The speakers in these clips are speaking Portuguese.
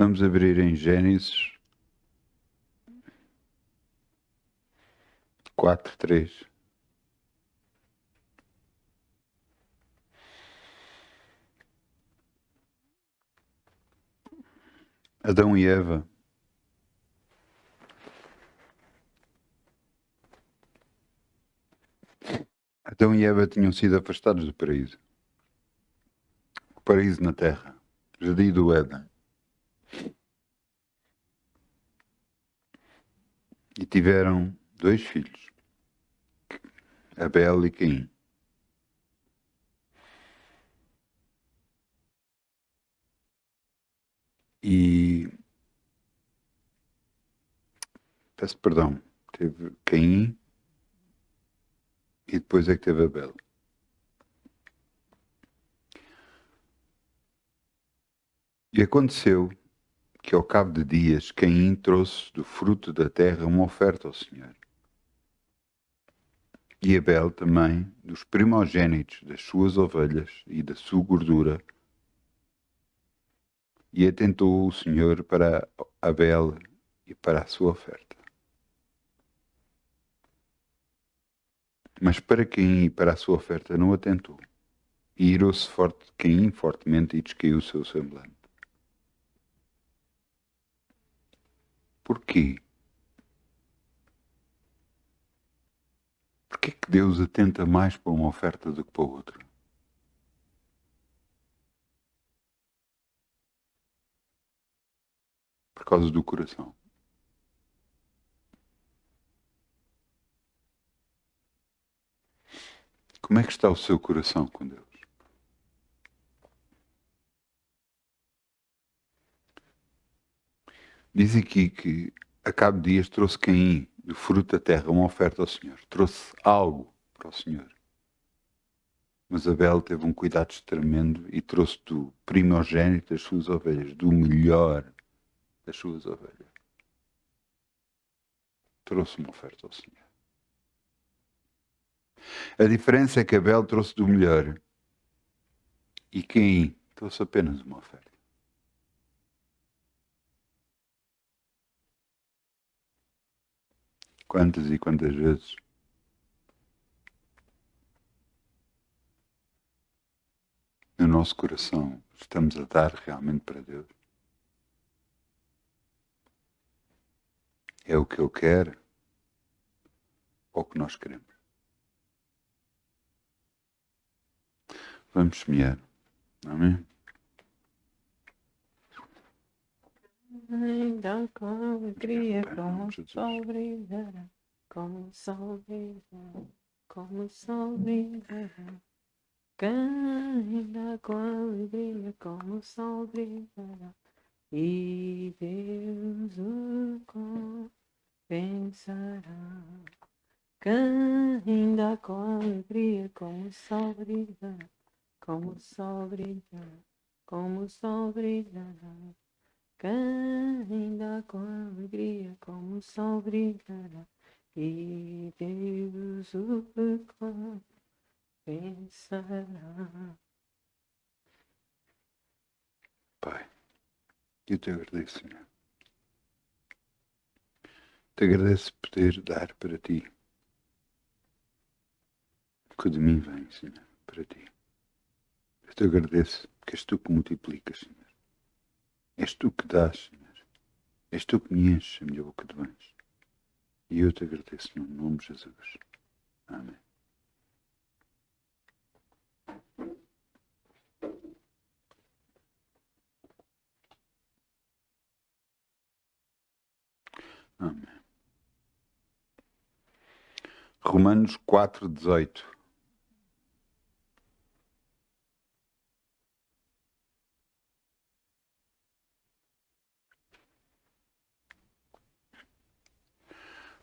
Vamos abrir em Gênesis 4:3. Adão e Eva tinham sido afastados do paraíso. O paraíso na terra, o jardim do Éden. E tiveram 2 filhos, Abel e Caim. E peço perdão, teve Caim e depois é que teve Abel. E aconteceu que ao cabo de dias Caim trouxe do fruto da terra uma oferta ao Senhor. E Abel também dos primogênitos das suas ovelhas e da sua gordura. E atentou o Senhor para Abel e para a sua oferta. Mas para Caim e para a sua oferta não atentou. E irou-se Caim fortemente e descaiu o seu semblante. Porquê? Porquê que Deus atenta mais para uma oferta do que para outra? Por causa do coração. Como é que está o seu coração com Deus? Diz aqui que a cabo de dias trouxe Caim do fruto da terra uma oferta ao Senhor. Trouxe algo para o Senhor. Mas Abel teve um cuidado tremendo e trouxe do primogênito das suas ovelhas, do melhor das suas ovelhas. Trouxe uma oferta ao Senhor. A diferença é que Abel trouxe do melhor e Caim trouxe apenas uma oferta. Quantas e quantas vezes no nosso coração estamos a dar realmente para Deus? É o que Ele quer ou o que nós queremos? Vamos semear. Amém? Ainda com alegria, como o sol brilhará, como o sol brilhará, como o sol brilhará. Ainda com alegria, como o sol brilhará, e Deus o compensará. Ainda com alegria, como o sol brilhará, como o sol brilhará, como o sol brilhará. Ainda com alegria, como o sol brilhará, e Deus o compensará. Pai, eu te agradeço, Senhor. Te agradeço poder dar para Ti o que de mim vem, Senhor, para Ti. Eu te agradeço porque és Tu que multiplicas, Senhor. És Tu que dás, Senhor. És Tu que me enches a minha boca de bens. E eu te agradeço no nome de Jesus. Amém. Amém. Romanos 4:18.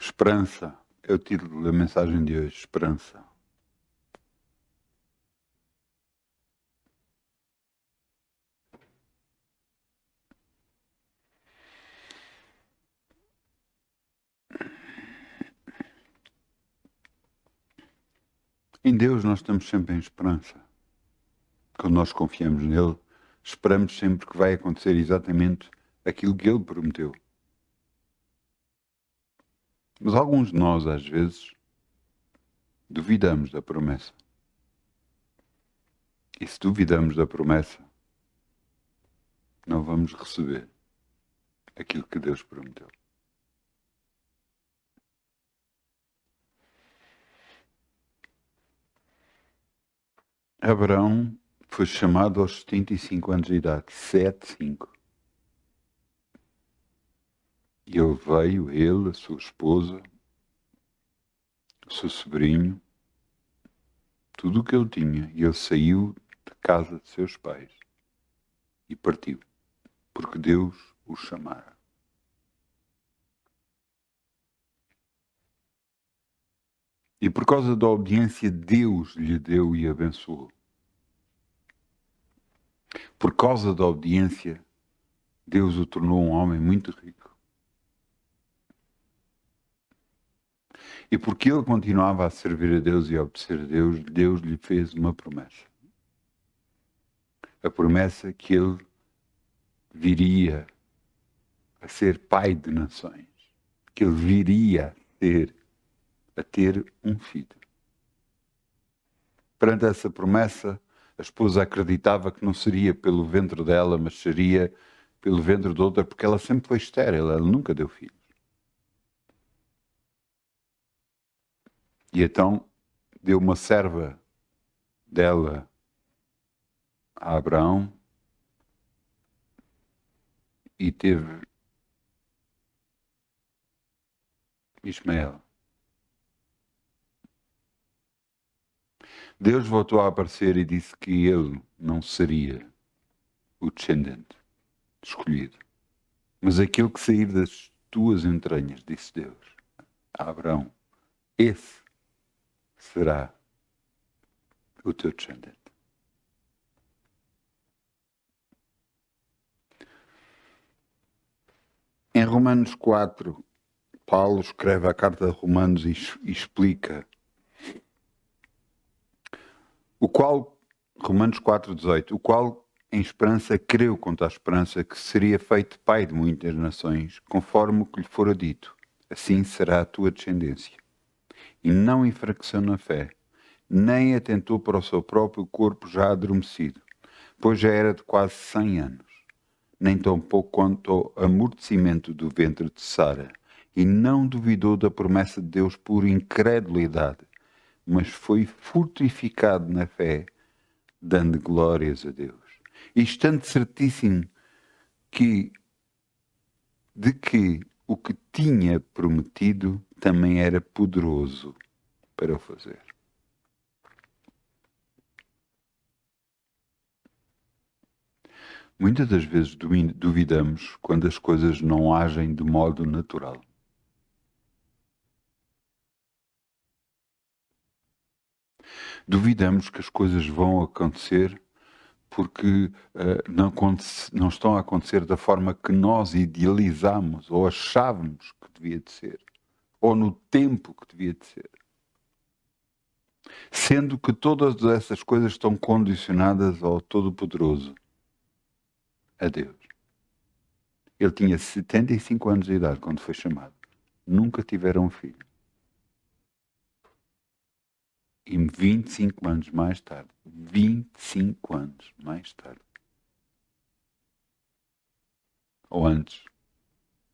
Esperança é o título da mensagem de hoje. Esperança. Em Deus nós estamos sempre em esperança. Quando nós confiamos nele, esperamos sempre que vai acontecer exatamente aquilo que ele prometeu. Mas alguns de nós, às vezes, duvidamos da promessa. E se duvidamos da promessa, não vamos receber aquilo que Deus prometeu. Abraão foi chamado aos 75 anos de idade, 75. E ele veio, ele, a sua esposa, o seu sobrinho, tudo o que ele tinha, e ele saiu de casa de seus pais e partiu, porque Deus o chamara. E por causa da obediência, Deus lhe deu e abençoou. Por causa da obediência, Deus o tornou um homem muito rico. E porque ele continuava a servir a Deus e a obedecer a Deus, Deus lhe fez uma promessa. A promessa que ele viria a ser pai de nações. Que ele viria a ter um filho. Perante essa promessa, a esposa acreditava que não seria pelo ventre dela, mas seria pelo ventre de outra, porque ela sempre foi estéril, ela nunca deu filhos. E então deu uma serva dela a Abraão e teve Ismael. Deus voltou a aparecer e disse que ele não seria o descendente escolhido, mas aquilo que sair das tuas entranhas, disse Deus a Abraão, esse será o teu descendente. Em Romanos 4, Paulo escreve a carta de Romanos e explica o qual, Romanos 4,18, o qual em esperança creu contra a esperança que seria feito pai de muitas nações, conforme o que lhe fora dito, assim será a tua descendência. E não enfraqueceu na fé, nem atentou para o seu próprio corpo já adormecido, pois já era de quase 100 anos, nem tampouco quanto ao amortecimento do ventre de Sara, e não duvidou da promessa de Deus por incredulidade, mas foi fortificado na fé, dando glórias a Deus. E estando certíssimo de que o que tinha prometido também era poderoso para o fazer. Muitas das vezes duvidamos quando as coisas não agem de modo natural. Duvidamos que as coisas vão acontecer porque não estão a acontecer da forma que nós idealizamos ou achávamos que devia de ser, ou no tempo que devia de ser. Sendo que todas essas coisas estão condicionadas ao Todo-Poderoso, a Deus. Ele tinha 75 anos de idade quando foi chamado. Nunca tiveram um filho. E 25 anos mais tarde, 25 anos mais tarde, ou antes,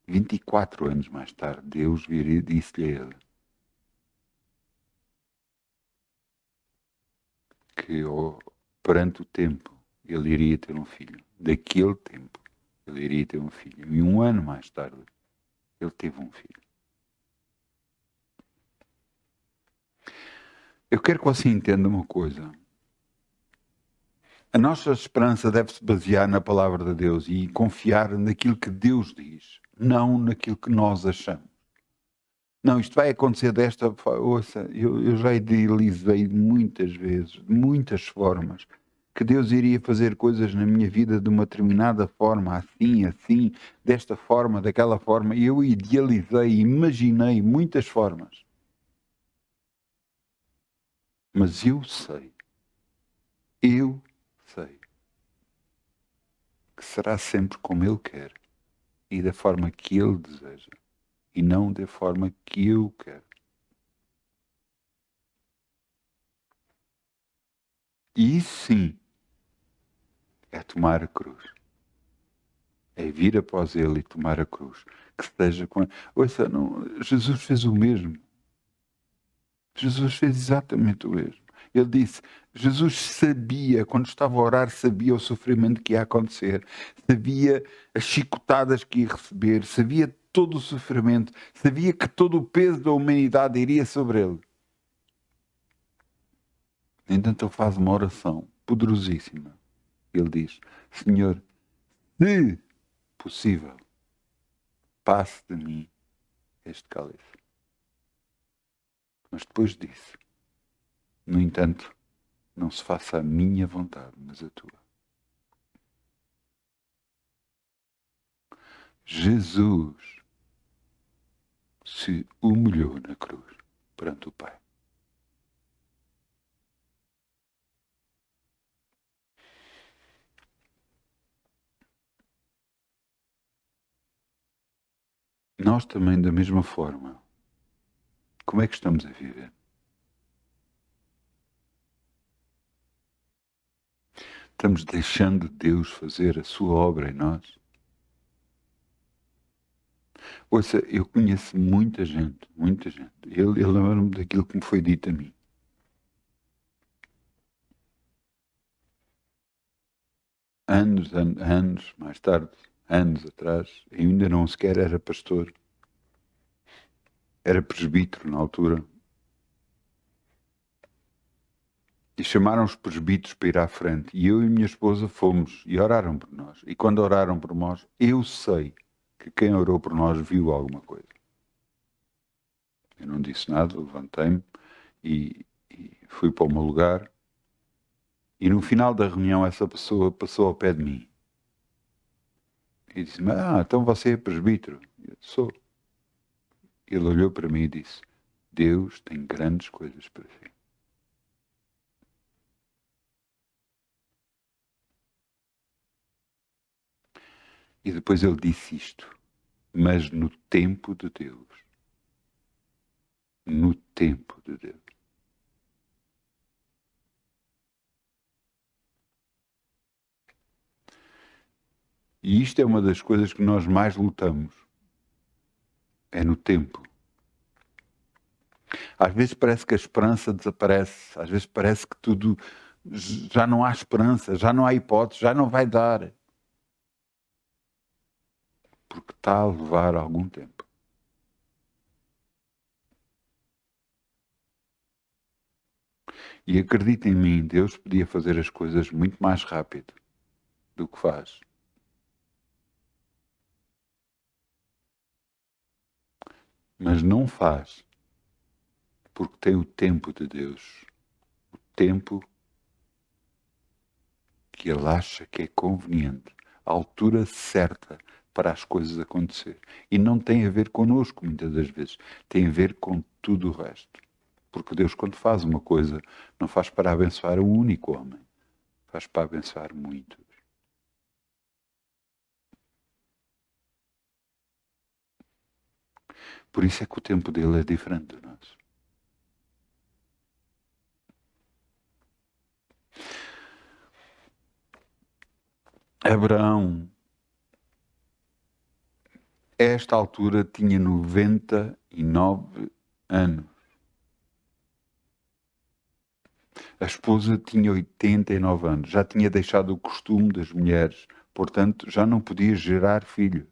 24 anos mais tarde, Deus viria e disse-lhe a ele que perante o tempo ele iria ter um filho. Daquele tempo ele iria ter um filho. E um ano mais tarde ele teve um filho. Eu quero que você entenda uma coisa. A nossa esperança deve se basear na palavra de Deus e confiar naquilo que Deus diz, não naquilo que nós achamos. Não, isto vai acontecer desta forma. Ouça, eu já idealizei muitas vezes, de muitas formas, que Deus iria fazer coisas na minha vida de uma determinada forma, assim, desta forma, daquela forma. E eu idealizei, imaginei muitas formas. Mas eu sei que será sempre como Ele quer. e da forma que Ele deseja, e não da forma que eu quero. E isso sim é tomar a cruz. É vir após Ele e tomar a cruz. Que esteja com ele. Ouça, não, Jesus fez o mesmo. Jesus fez exatamente o mesmo. Ele disse, Jesus sabia, quando estava a orar, sabia o sofrimento que ia acontecer, sabia as chicotadas que ia receber, sabia todo o sofrimento, sabia que todo o peso da humanidade iria sobre ele. Então ele faz uma oração poderosíssima. Ele diz, Senhor, se possível, passe de mim este cálice. Mas depois disse, no entanto, não se faça a minha vontade, mas a tua. Jesus se humilhou na cruz perante o Pai. Nós também, da mesma forma, como é que estamos a viver? Estamos deixando Deus fazer a sua obra em nós? Ouça, eu conheço muita gente, muita gente. Eu lembro-me daquilo que me foi dito a mim. Anos mais tarde, anos atrás, eu ainda não sequer era pastor. Era presbítero na altura. E chamaram os presbíteros para ir à frente. E eu e minha esposa fomos e oraram por nós. E quando oraram por nós, eu sei que quem orou por nós viu alguma coisa. Eu não disse nada, levantei-me e fui para o meu lugar. E no final da reunião essa pessoa passou ao pé de mim. E disse-me, então você é presbítero? Eu sou. Ele olhou para mim e disse, Deus tem grandes coisas para si. E depois ele disse isto, mas no tempo de Deus. No tempo de Deus. E isto é uma das coisas que nós mais lutamos. É no tempo. Às vezes parece que a esperança desaparece. Às vezes parece que tudo... Já não há esperança, já não há hipótese, já não vai dar. Porque está a levar algum tempo. E acredita em mim, Deus podia fazer as coisas muito mais rápido do que faz. Mas não faz porque tem o tempo de Deus. O tempo que Ele acha que é conveniente. A altura certa para as coisas acontecer. E não tem a ver connosco, muitas das vezes. Tem a ver com tudo o resto. Porque Deus, quando faz uma coisa, não faz para abençoar um único homem. Faz para abençoar muitos. Por isso é que o tempo dele é diferente do nosso. Abraão, a esta altura, tinha 99 anos. A esposa tinha 89 anos. Já tinha deixado o costume das mulheres. Portanto, já não podia gerar filhos.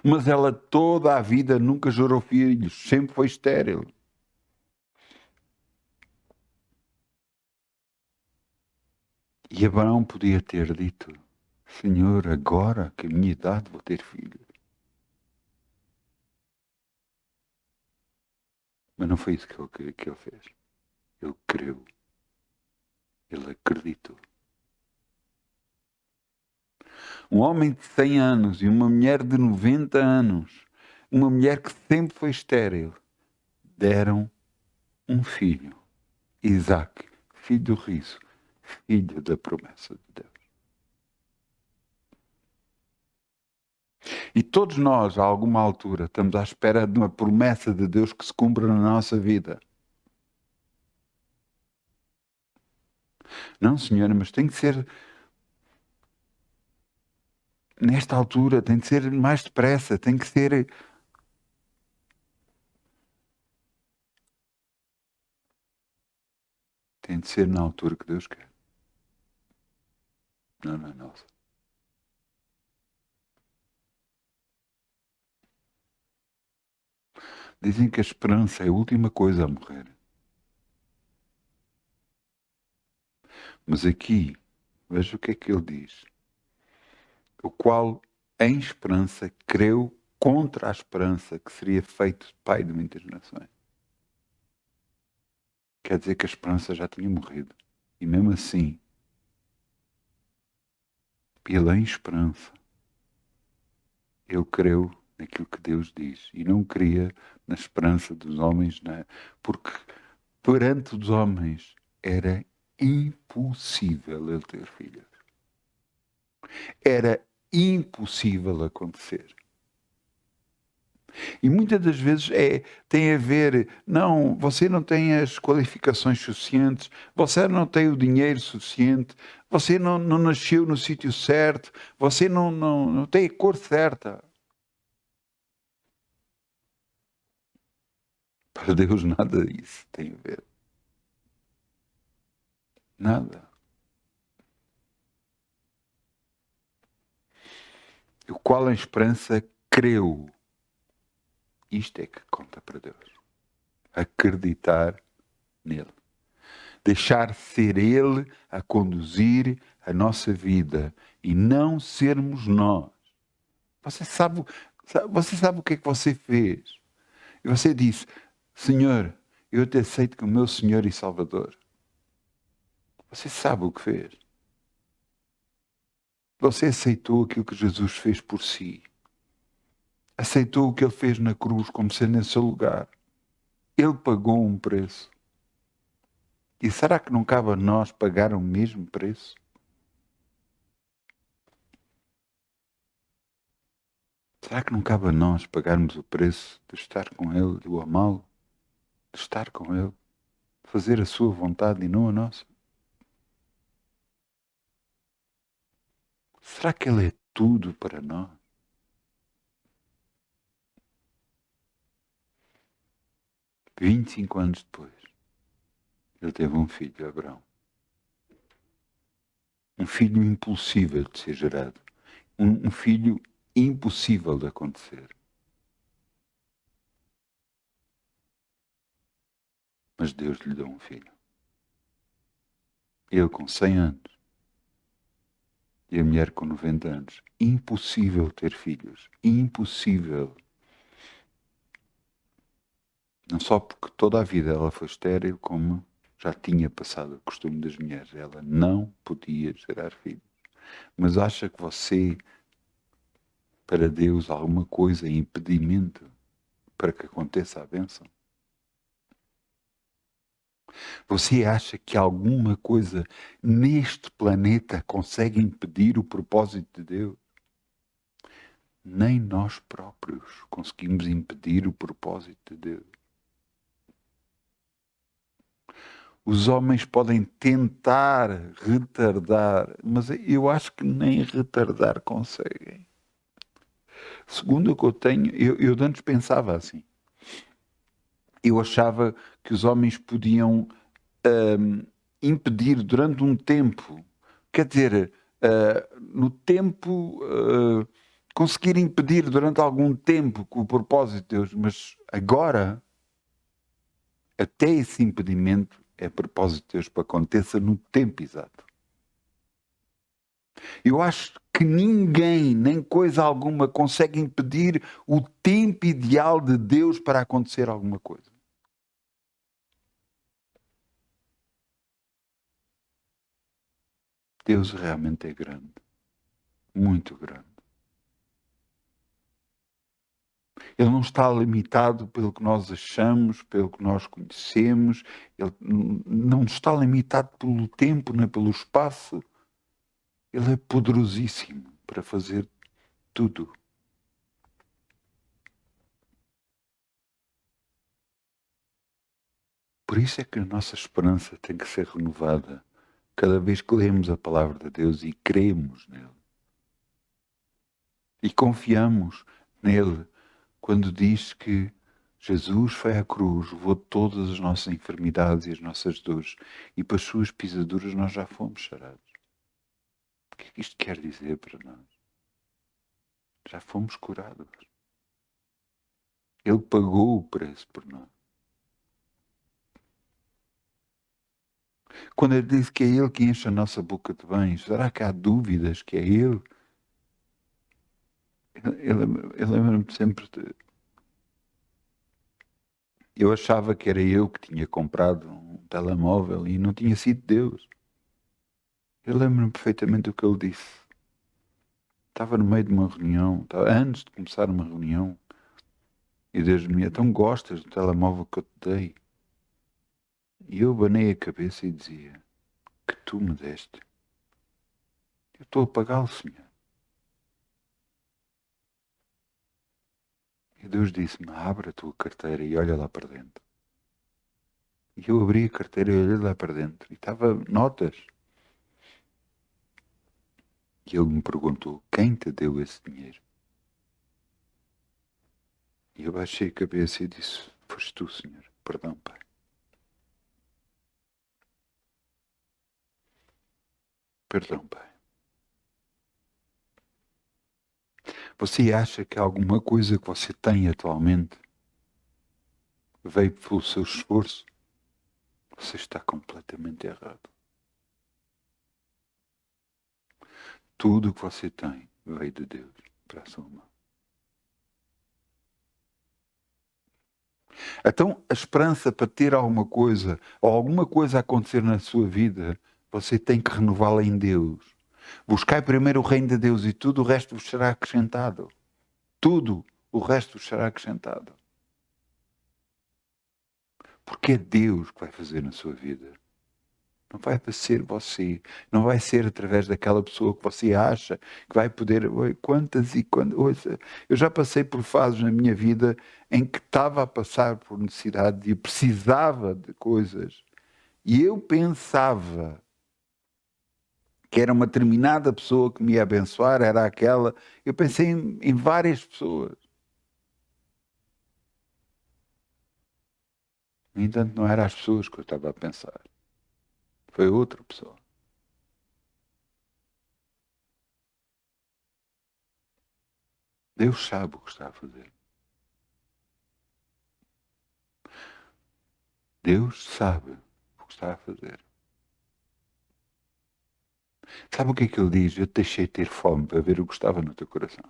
Mas ela toda a vida nunca gerou filhos. Sempre foi estéril. E Abraão podia ter dito, Senhor, agora que a minha idade vou ter filho. Mas não foi isso que ele fez. Ele creu. Ele acreditou. Um homem de 100 anos e uma mulher de 90 anos, uma mulher que sempre foi estéril, deram um filho, Isaac, filho do riso, filho da promessa de Deus. E todos nós, a alguma altura, estamos à espera de uma promessa de Deus que se cumpra na nossa vida. Não, Senhora, mas tem que ser nesta altura, tem que ser mais depressa, tem que ser... Tem de ser na altura que Deus quer. Não, não é nossa. Dizem que a esperança é a última coisa a morrer. Mas aqui, veja o que é que ele diz. O qual, em esperança, creu contra a esperança que seria feito pai de muitas nações. Quer dizer que a esperança já tinha morrido. E mesmo assim, pela esperança, ele creu naquilo que Deus diz. E não cria na esperança dos homens, porque perante os homens era impossível ele ter filhos. Era impossível acontecer. E muitas das vezes tem a ver, não, você não tem as qualificações suficientes, você não tem o dinheiro suficiente, você não nasceu no sítio certo, você não tem a cor certa. Para Deus nada disso tem a ver. Nada. O qual em esperança creu. Isto é que conta para Deus. Acreditar nele. Deixar ser ele a conduzir a nossa vida e não sermos nós. Você sabe o que é que você fez. E você disse, Senhor, eu te aceito como meu Senhor e Salvador. Você sabe o que fez. Você aceitou aquilo que Jesus fez por si. Aceitou o que ele fez na cruz como sendo em seu lugar. Ele pagou um preço. E será que não cabe a nós pagar o mesmo preço? Será que não cabe a nós pagarmos o preço de estar com Ele, de o amá-lo, de estar com Ele, de fazer a sua vontade e não a nossa? Será que Ele é tudo para nós? E 25 anos depois, ele teve um filho, Abraão. Um filho impossível de ser gerado. Um filho impossível de acontecer. Mas Deus lhe deu um filho. Ele com 100 anos. E a mulher com 90 anos. Impossível ter filhos. Impossível. Não só porque toda a vida ela foi estéril, como já tinha passado o costume das mulheres. Ela não podia gerar filhos. Mas acha que você, para Deus, alguma coisa é impedimento para que aconteça a bênção? Você acha que alguma coisa neste planeta consegue impedir o propósito de Deus? Nem nós próprios conseguimos impedir o propósito de Deus. Os homens podem tentar retardar, mas eu acho que nem retardar conseguem. Segundo o que eu tenho, eu antes pensava assim. Eu achava que os homens podiam impedir durante um tempo, quer dizer, no tempo, conseguir impedir durante algum tempo com o propósito de Deus, mas agora, até esse impedimento é propósito de Deus para que aconteça no tempo exato. Eu acho que ninguém, nem coisa alguma, consegue impedir o tempo ideal de Deus para acontecer alguma coisa. Deus realmente é grande. Muito grande. Ele não está limitado pelo que nós achamos, pelo que nós conhecemos. Ele não está limitado pelo tempo, nem pelo espaço. Ele é poderosíssimo para fazer tudo. Por isso é que a nossa esperança tem que ser renovada cada vez que lemos a palavra de Deus e cremos nele. E confiamos nele quando diz que Jesus foi à cruz, levou todas as nossas enfermidades e as nossas dores, e para as suas pisaduras nós já fomos sarados. O que é que isto quer dizer para nós? Já fomos curados. Ele pagou o preço por nós. Quando ele diz que é Ele que enche a nossa boca de bens, será que há dúvidas que é Ele? Eu lembro-me sempre de... Eu achava que era eu que tinha comprado um telemóvel e não tinha sido Deus. Eu lembro-me perfeitamente do que ele disse. Estava no meio de uma reunião, antes de começar uma reunião, e Deus me disse, então gostas do telemóvel que eu te dei? E eu abanei a cabeça e dizia, que tu me deste. Eu estou a pagá-lo, Senhor. E Deus disse-me, abre a tua carteira e olha lá para dentro. E eu abri a carteira e olhei lá para dentro. E estava notas. E ele me perguntou, quem te deu esse dinheiro? E eu baixei a cabeça e disse, foste tu, Senhor. Perdão, Pai. Perdão, Pai. Você acha que alguma coisa que você tem atualmente veio pelo seu esforço? Você está completamente errado. Tudo o que você tem veio de Deus para a sua mão. Então, a esperança para ter alguma coisa, ou alguma coisa acontecer na sua vida, você tem que renová-la em Deus. Buscai primeiro o reino de Deus e tudo o resto vos será acrescentado. Tudo o resto vos será acrescentado. Porque é Deus que vai fazer na sua vida. Não vai ser você. Não vai ser através daquela pessoa que você acha que vai poder... Quantas e quantas... Eu já passei por fases na minha vida em que estava a passar por necessidade e precisava de coisas. E eu pensava que era uma determinada pessoa que me ia abençoar, era aquela. Eu pensei em várias pessoas. No entanto, não eram as pessoas que eu estava a pensar. Foi outra pessoa. Deus sabe o que está a fazer. Deus sabe o que está a fazer. Sabe o que é que ele diz? Eu te deixei ter fome para ver o que estava no teu coração.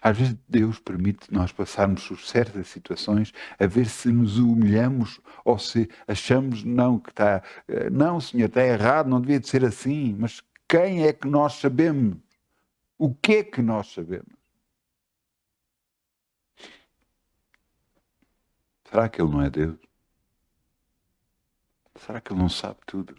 Às vezes Deus permite nós passarmos por certas situações a ver se nos humilhamos ou se achamos não que está... Não, Senhor, está errado, não devia de ser assim. Mas quem é que nós sabemos? O que é que nós sabemos? Será que Ele não é Deus? Será que Ele não sabe tudo?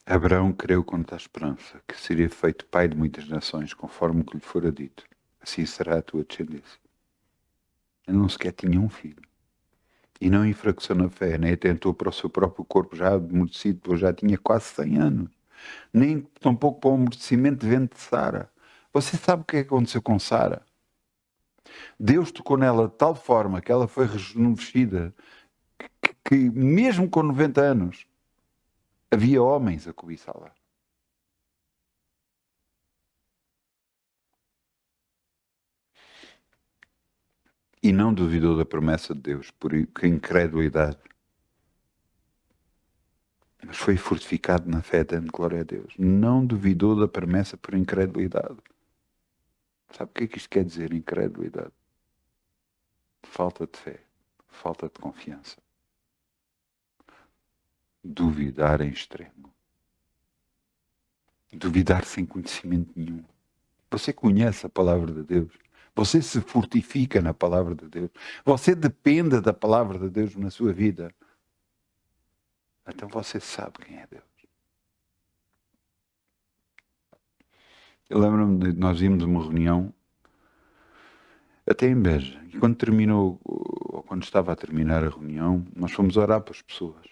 Abraão creu contra a esperança, que seria feito pai de muitas nações, conforme o que lhe fora dito. Assim será a tua descendência. Ele não sequer tinha um filho. E não enfraqueceu na fé, nem atentou para o seu próprio corpo já amortecido, pois já tinha quase 100 anos. Nem tampouco para o amortecimento de ventre de Sara. Você sabe o que aconteceu com Sara? Deus tocou nela de tal forma que ela foi rejuvenescida, que mesmo com 90 anos, havia homens a cobiçá-la. E não duvidou da promessa de Deus, por incredulidade. Mas foi fortificado na fé, dando glória a Deus. Não duvidou da promessa por incredulidade. Sabe o que é que isto quer dizer, incredulidade? Falta de fé, falta de confiança. Duvidar em extremo. Duvidar sem conhecimento nenhum. Você conhece a palavra de Deus. Você se fortifica na palavra de Deus. Você depende da palavra de Deus na sua vida. Então você sabe quem é Deus. Eu lembro-me de nós íamos a uma reunião, até em Beja, e quando terminou, ou quando estava a terminar a reunião, nós fomos orar para as pessoas.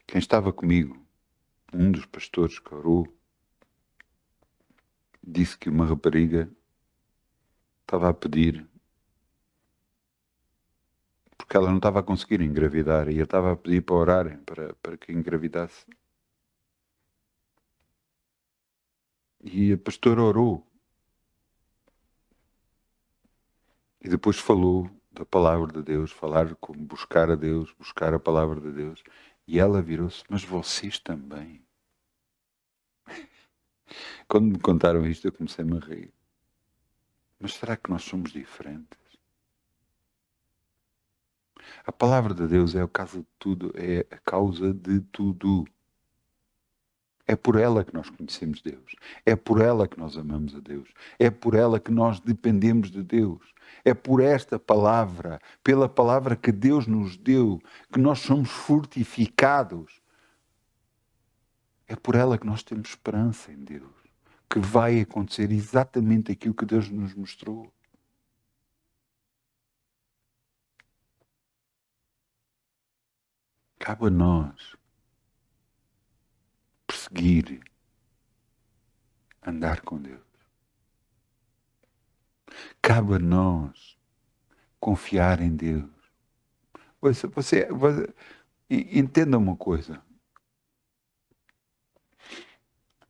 Quem estava comigo, um dos pastores que orou, disse que uma rapariga estava a pedir, porque ela não estava a conseguir engravidar, e eu estava a pedir para orarem, para que engravidasse. E a pastora orou. E depois falou da palavra de Deus, falar como buscar a Deus, buscar a palavra de Deus. E ela virou-se, mas vocês também. Quando me contaram isto, eu comecei-me a rir. Mas será que nós somos diferentes? A palavra de Deus é o caso de tudo, é a causa de tudo. É por ela que nós conhecemos Deus. É por ela que nós amamos a Deus. É por ela que nós dependemos de Deus. É por esta palavra, pela palavra que Deus nos deu, que nós somos fortificados. É por ela que nós temos esperança em Deus. Que vai acontecer exatamente aquilo que Deus nos mostrou. Cabe a nós perseguir, andar com Deus. Cabe a nós confiar em Deus. Você entenda uma coisa.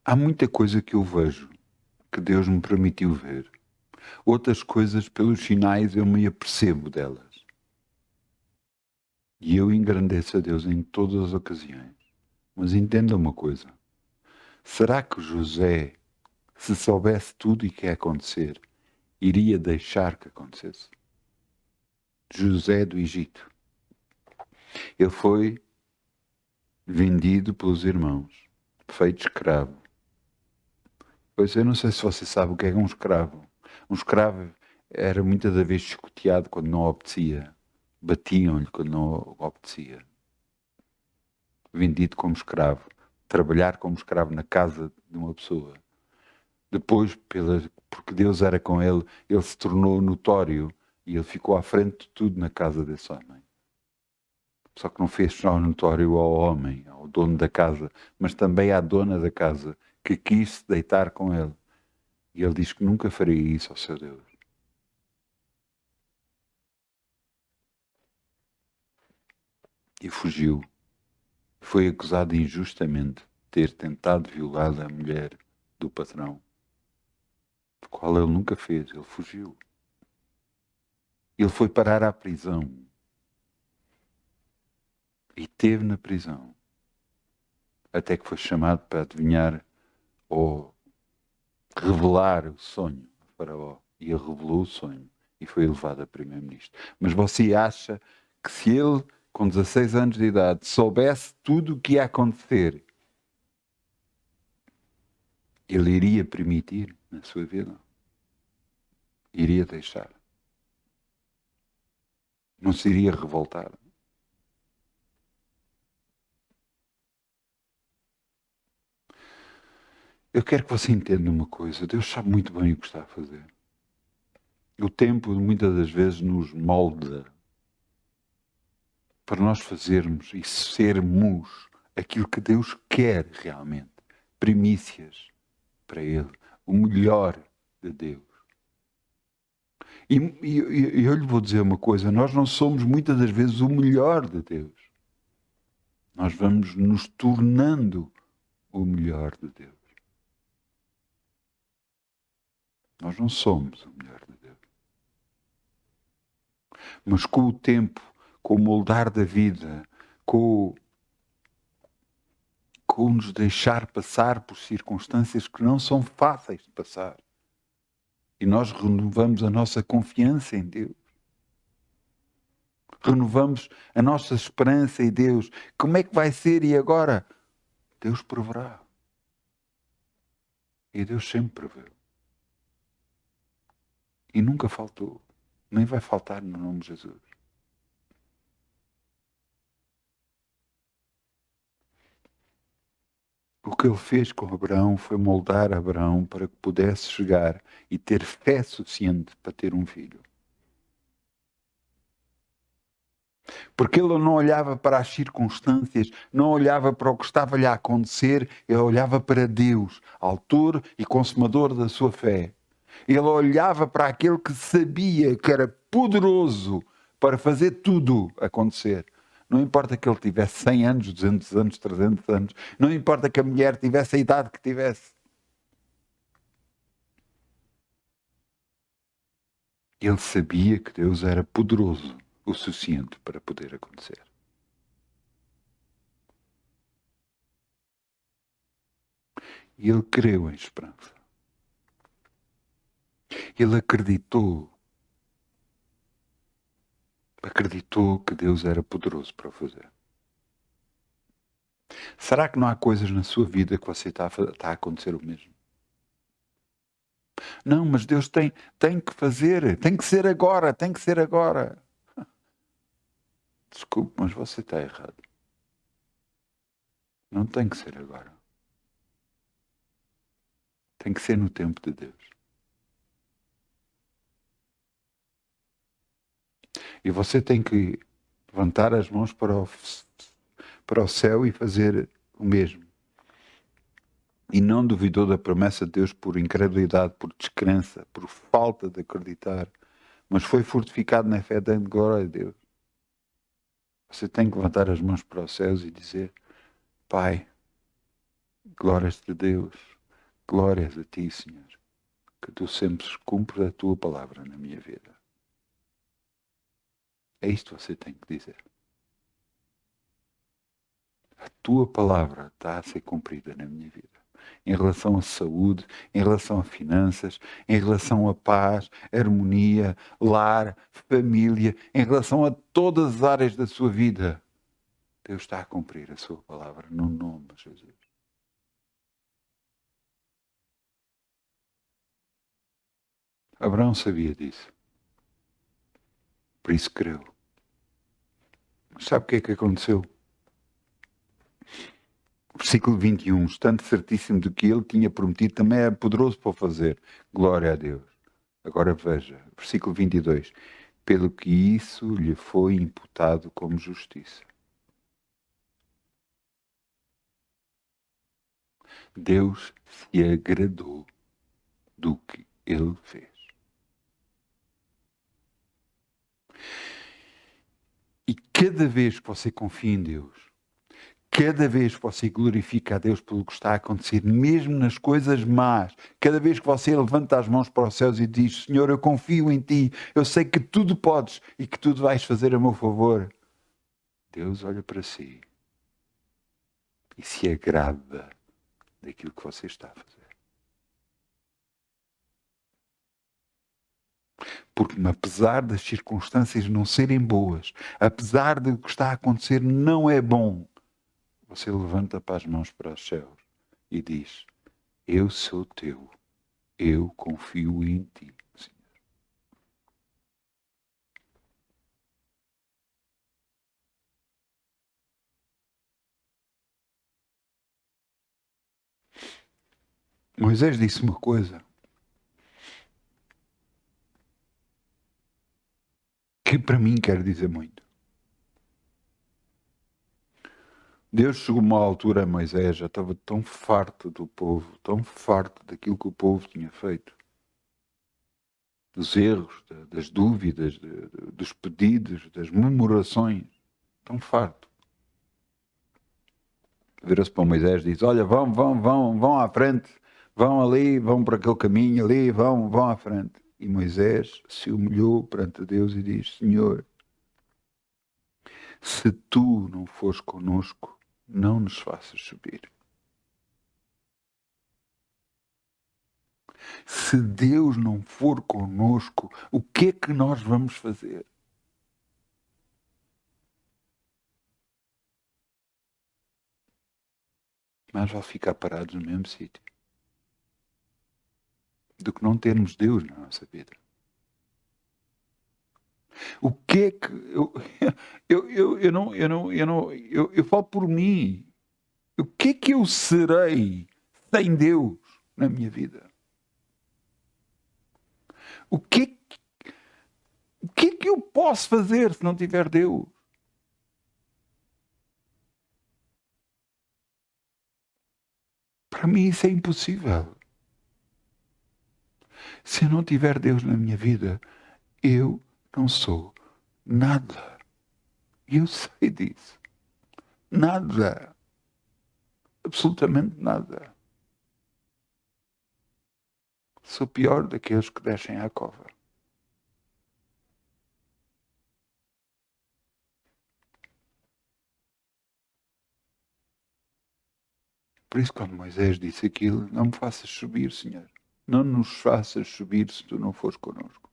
Há muita coisa que eu vejo que Deus me permitiu ver. Outras coisas, pelos sinais, eu me apercebo delas. E eu engrandeço a Deus em todas as ocasiões. Mas entenda uma coisa. Será que José, se soubesse tudo o que ia acontecer, iria deixar que acontecesse? José do Egito. Ele foi vendido pelos irmãos, feito escravo. Pois eu não sei se você sabe o que é um escravo. Um escravo era muitas das vezes chicoteado quando não obedecia. Batiam-lhe quando não obedecia. Vendido como escravo. Trabalhar como escravo na casa de uma pessoa. Depois, porque Deus era com ele, ele se tornou notório e ele ficou à frente de tudo na casa desse homem. Só que não fez só notório ao homem, ao dono da casa, mas também à dona da casa, que quis se deitar com ele. E ele diz que nunca faria isso ao seu Deus. E fugiu. Foi acusado injustamente de ter tentado violar a mulher do patrão, o qual ele nunca fez, ele fugiu. Ele foi parar à prisão. E esteve na prisão. Até que foi chamado para adivinhar ou revelar o sonho a Faraó. E ele revelou o sonho e foi elevado a primeiro-ministro. Mas você acha que se ele, com 16 anos de idade, soubesse tudo o que ia acontecer, ele iria permitir na sua vida? Iria deixar? Não se iria revoltar? Eu quero que você entenda uma coisa. Deus sabe muito bem o que está a fazer. O tempo, muitas das vezes, nos molda para nós fazermos e sermos aquilo que Deus quer realmente. Primícias para Ele. O melhor de Deus. E eu lhe vou dizer uma coisa. Nós não somos, muitas das vezes, o melhor de Deus. Nós vamos nos tornando o melhor de Deus. Nós não somos o melhor de Deus. Mas com o tempo, com o moldar da vida, com nos deixar passar por circunstâncias que não são fáceis de passar. E nós renovamos a nossa confiança em Deus. Renovamos a nossa esperança em Deus. Como é que vai ser e agora? Deus proverá. E Deus sempre proveu. E nunca faltou. Nem vai faltar no nome de Jesus. O que ele fez com Abraão foi moldar Abraão para que pudesse chegar e ter fé suficiente para ter um filho. Porque ele não olhava para as circunstâncias, não olhava para o que estava-lhe a acontecer, ele olhava para Deus, autor e consumador da sua fé. Ele olhava para aquele que sabia que era poderoso para fazer tudo acontecer. Não importa que ele tivesse 100 anos, 200 anos, 300 anos. Não importa que a mulher tivesse a idade que tivesse. Ele sabia que Deus era poderoso o suficiente para poder acontecer. E ele creu em esperança. Ele acreditou que Deus era poderoso para o fazer. Será que não há coisas na sua vida que você está a acontecer o mesmo? Não, mas Deus tem que fazer, tem que ser agora, tem que ser agora. Desculpe, mas você está errado. Não tem que ser agora. Tem que ser no tempo de Deus. E você tem que levantar as mãos para o céu e fazer o mesmo. E não duvidou da promessa de Deus por incredulidade, por descrença, por falta de acreditar, mas foi fortificado na fé, dando glória a Deus. Você tem que levantar as mãos para os céus e dizer: Pai, glórias de Deus, glórias a Ti, Senhor, que Tu sempre cumpres a Tua palavra na minha vida. É isto que você tem que dizer. A Tua palavra está a ser cumprida na minha vida. Em relação à saúde, em relação a finanças, em relação à paz, harmonia, lar, família, em relação a todas as áreas da sua vida. Deus está a cumprir a sua palavra no nome de Jesus. Abraão sabia disso. Por isso creu. Sabe o que aconteceu? Versículo 21, estando certíssimo de que ele tinha prometido, também é poderoso para o fazer. Glória a Deus. Agora veja, versículo 22. Pelo que isso lhe foi imputado como justiça. Deus se agradou do que ele fez. E cada vez que você confia em Deus, cada vez que você glorifica a Deus pelo que está a acontecer, mesmo nas coisas más, cada vez que você levanta as mãos para os céus e diz: Senhor, eu confio em Ti, eu sei que tudo podes e que tudo vais fazer a meu favor, Deus olha para si e se agrada daquilo que você está a fazer. Porque apesar das circunstâncias não serem boas, apesar de o que está a acontecer não é bom, você levanta para as mãos para os céus e diz: eu sou teu, eu confio em ti, Senhor. Moisés disse uma coisa que para mim quer dizer muito. Deus chegou a uma altura a Moisés, já estava tão farto do povo, tão farto daquilo que o povo tinha feito. Dos erros, das dúvidas, dos pedidos, das murmurações. Tão farto. Vira-se para Moisés e diz: olha, vão à frente, vão ali, vão para aquele caminho ali, vão à frente. E Moisés se humilhou perante Deus e diz: Senhor, se tu não fores conosco, não nos faças subir. Se Deus não for conosco, o que é que nós vamos fazer? Mais vale ficar parados no mesmo sítio do que não termos Deus na nossa vida. O que é que eu falo por mim. O que é que eu serei sem Deus na minha vida? O que é que O que é que eu posso fazer se não tiver Deus? Para mim isso é impossível. Se eu não tiver Deus na minha vida, eu não sou nada. E eu sei disso. Nada. Absolutamente nada. Sou pior daqueles que descem à cova. Por isso, quando Moisés disse aquilo, não me faças subir, Senhor. Não nos faças subir se tu não fores connosco.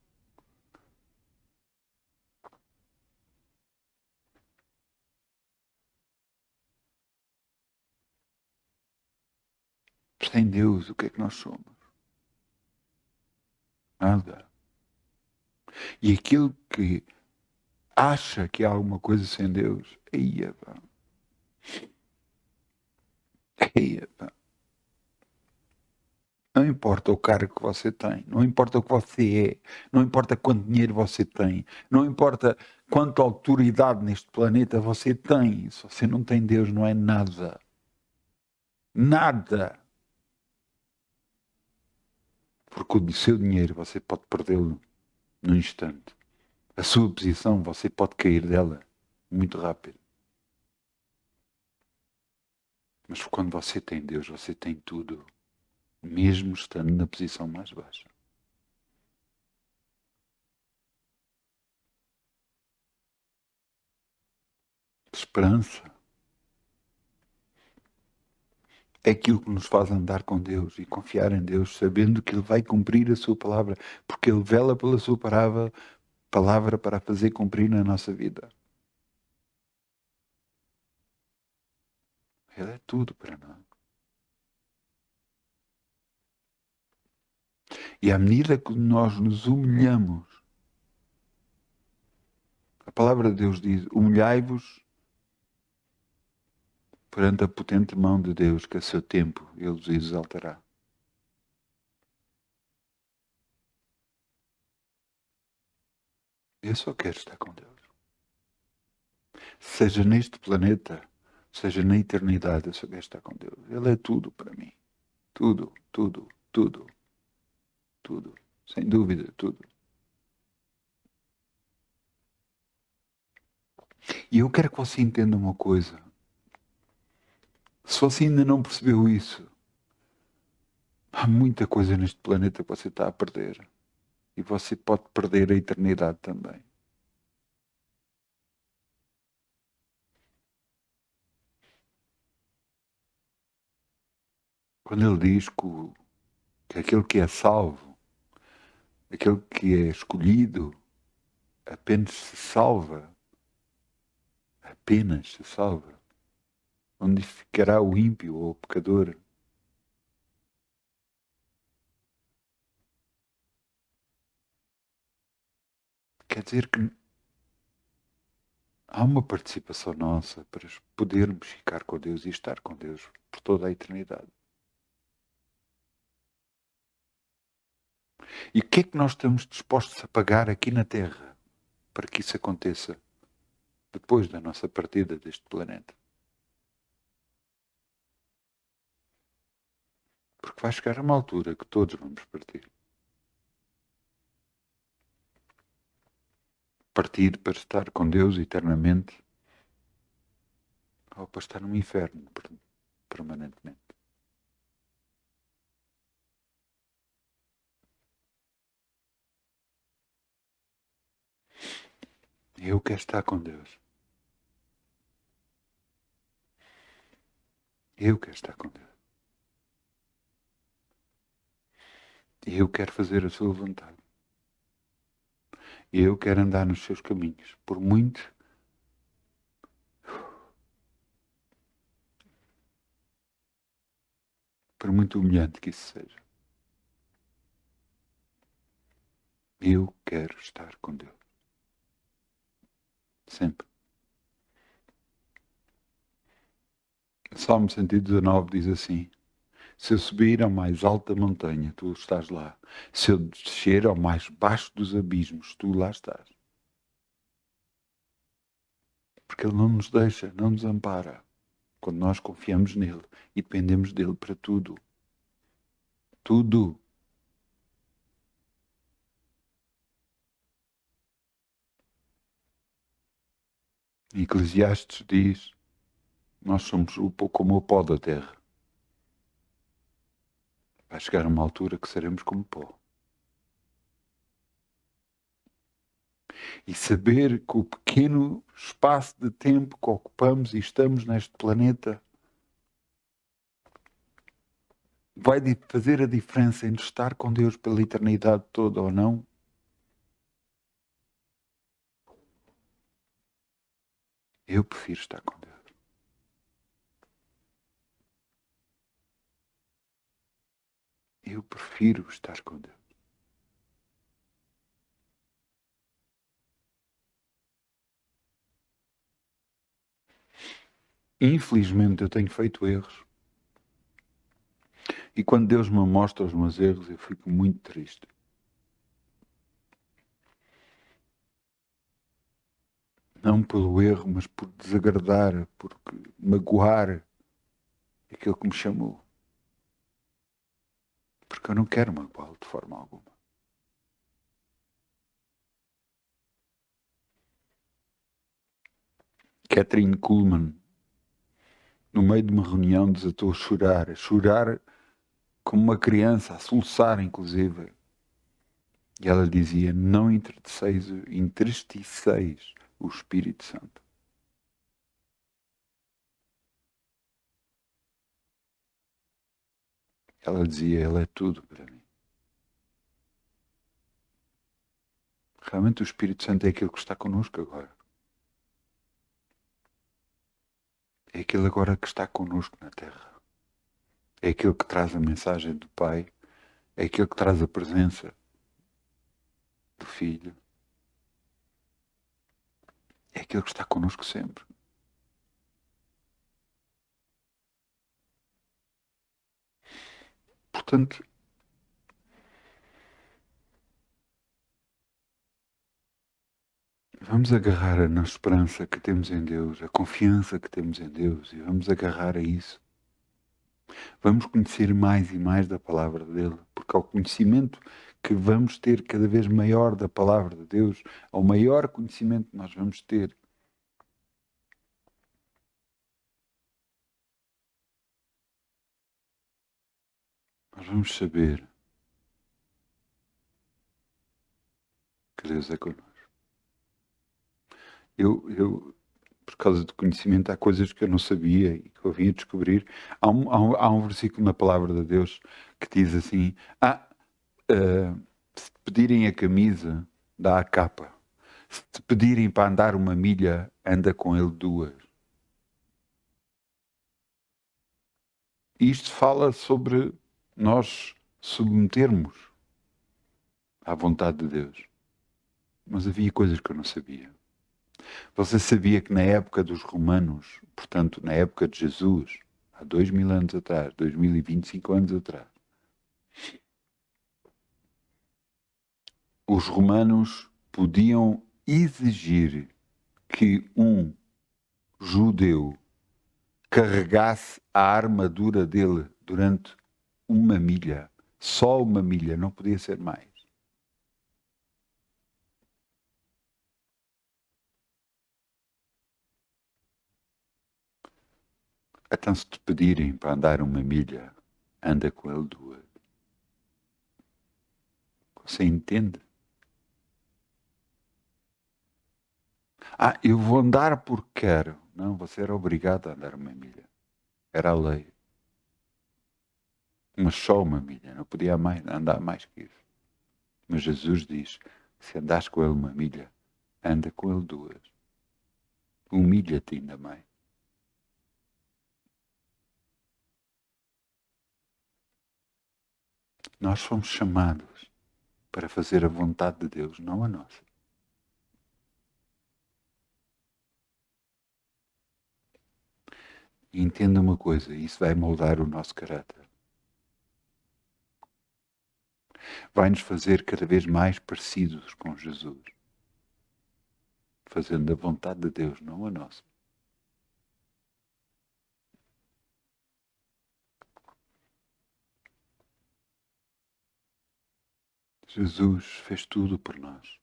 Sem Deus, o que é que nós somos? Nada. E aquilo que acha que há alguma coisa sem Deus, aí, pá. Aí, pá. Não importa o cargo que você tem, não importa o que você é, não importa quanto dinheiro você tem, não importa quanta autoridade neste planeta você tem, se você não tem Deus, não é nada. Nada. Porque o seu dinheiro você pode perdê-lo num instante. A sua posição você pode cair dela muito rápido. Mas quando você tem Deus, você tem tudo, mesmo estando na posição mais baixa. Esperança é aquilo que nos faz andar com Deus e confiar em Deus, sabendo que Ele vai cumprir a sua palavra, porque Ele vela pela sua palavra para a fazer cumprir na nossa vida. Ele é tudo para nós. E à medida que nós nos humilhamos, a palavra de Deus diz: humilhai-vos perante a potente mão de Deus, que a seu tempo Ele os exaltará. Eu só quero estar com Deus. Seja neste planeta, seja na eternidade, eu só quero estar com Deus. Ele é tudo para mim. Tudo, tudo, tudo, tudo. Sem dúvida, tudo. E eu quero que você entenda uma coisa. Se você ainda não percebeu isso, há muita coisa neste planeta que você está a perder. E você pode perder a eternidade também. Quando ele diz que aquele que é salvo, aquele que é escolhido, apenas se salva. Apenas se salva. Onde ficará o ímpio ou o pecador? Quer dizer que há uma participação nossa para podermos ficar com Deus e estar com Deus por toda a eternidade. E o que é que nós estamos dispostos a pagar aqui na Terra para que isso aconteça depois da nossa partida deste planeta? Porque vai chegar a uma altura que todos vamos partir. Partir para estar com Deus eternamente ou para estar no inferno permanentemente. Eu quero estar com Deus. Eu quero estar com Deus. Eu quero fazer a sua vontade. Eu quero andar nos seus caminhos. Por muito humilhante que isso seja. Eu quero estar com Deus. Sempre. Salmo 119 diz assim: se eu subir à mais alta montanha, tu estás lá. Se eu descer ao mais baixo dos abismos, tu lá estás. Porque Ele não nos deixa, não nos ampara. Quando nós confiamos nele e dependemos dele para tudo. Tudo. Eclesiastes diz: nós somos como o pó da terra. Vai chegar uma altura que seremos como pó. E saber que o pequeno espaço de tempo que ocupamos e estamos neste planeta vai fazer a diferença entre estar com Deus pela eternidade toda ou não. Eu prefiro estar com Deus. Eu prefiro estar com Deus. Infelizmente eu tenho feito erros. E quando Deus me mostra os meus erros, eu fico muito triste. Não pelo erro, mas por desagradar, por magoar aquele que me chamou. Porque eu não quero magoá-lo de forma alguma. Catherine Kuhlman, no meio de uma reunião, desatou a chorar como uma criança, a soluçar inclusive. E ela dizia: não entristeçeis o Espírito Santo. Ela dizia: ele é tudo para mim. Realmente o Espírito Santo é aquele que está connosco agora. É aquele agora que está connosco na Terra. É aquele que traz a mensagem do Pai. É aquele que traz a presença do Filho. É aquele que está connosco sempre. Portanto, vamos agarrar na esperança que temos em Deus, a confiança que temos em Deus, e vamos agarrar a isso. Vamos conhecer mais e mais da palavra dele, porque ao conhecimento que vamos ter cada vez maior da palavra de Deus, ao maior conhecimento que nós vamos ter, nós vamos saber que Deus é connosco. Por causa do conhecimento, há coisas que eu não sabia e que eu vim a descobrir. Há um versículo na palavra de Deus que diz assim: se te pedirem a camisa, dá a capa. Se te pedirem para andar uma milha, anda com ele duas. Isto fala sobre nós submetermos à vontade de Deus. Mas havia coisas que eu não sabia. Você sabia que na época dos romanos, portanto, na época de Jesus, há 2000 anos atrás, 2025 anos atrás, os romanos podiam exigir que um judeu carregasse a armadura dele durante uma milha. Só uma milha, não podia ser mais. Então, se te pedirem para andar uma milha, anda com ele duas. Você entende? Eu vou andar porque quero. Não, você era obrigado a andar uma milha. Era a lei. Mas só uma milha, não podia andar mais que isso. Mas Jesus diz: se andas com ele uma milha, anda com ele duas. Humilha-te ainda mais. Nós fomos chamados para fazer a vontade de Deus, não a nossa. E entenda uma coisa, isso vai moldar o nosso caráter. Vai-nos fazer cada vez mais parecidos com Jesus. Fazendo a vontade de Deus, não a nossa. Jesus fez tudo por nós.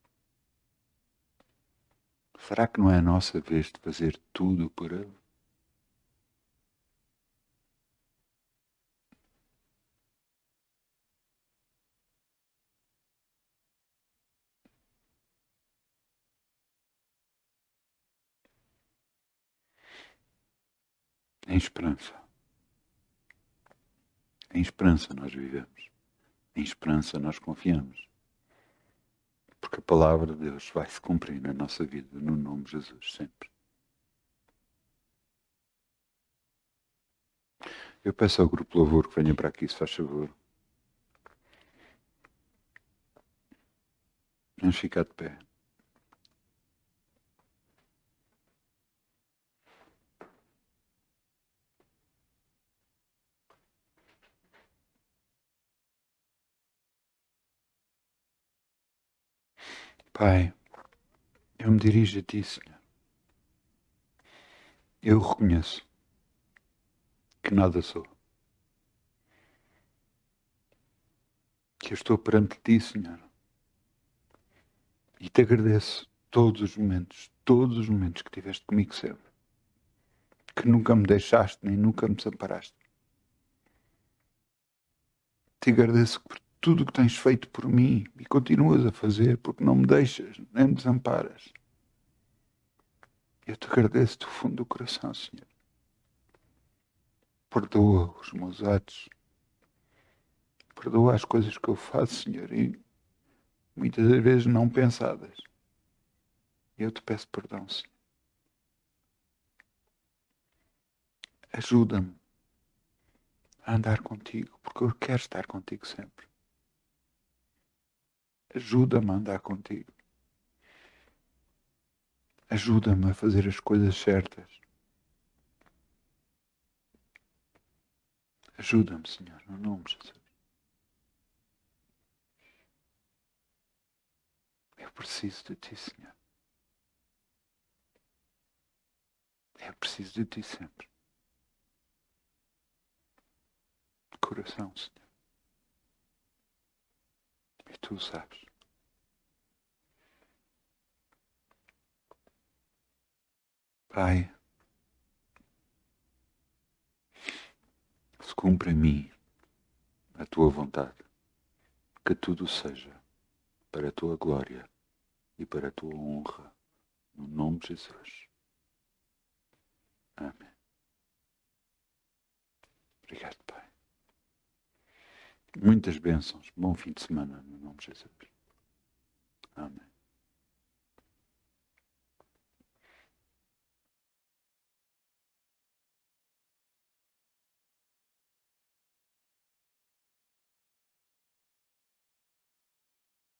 Será que não é a nossa vez de fazer tudo por Ele? Em esperança. Em esperança nós vivemos. Em esperança nós confiamos. Porque a palavra de Deus vai se cumprir na nossa vida, no nome de Jesus, sempre. Eu peço ao grupo Louvor que venha para aqui, se faz favor. Vamos ficar de pé. Pai, eu me dirijo a Ti, Senhor. Eu reconheço que nada sou. Que eu estou perante Ti, Senhor. E Te agradeço todos os momentos que tiveste comigo sempre. Que nunca me deixaste, nem nunca me desamparaste. Te agradeço por tudo o que tens feito por mim e continuas a fazer, porque não me deixas, nem me desamparas. Eu te agradeço do fundo do coração, Senhor. Perdoa os meus atos. Perdoa as coisas que eu faço, Senhor, e muitas das vezes não pensadas. Eu te peço perdão, Senhor. Ajuda-me a andar contigo, porque eu quero estar contigo sempre. Ajuda-me a andar contigo. Ajuda-me a fazer as coisas certas. Ajuda-me, Senhor, no nome de Jesus. Eu preciso de Ti, Senhor. Eu preciso de Ti sempre. De coração, Senhor. E Tu sabes. Pai, se cumpre em mim a Tua vontade, que tudo seja para a Tua glória e para a Tua honra, no nome de Jesus. Amém. Obrigado, Pai. Muitas bênçãos. Bom fim de semana, no nome de Jesus. Amém.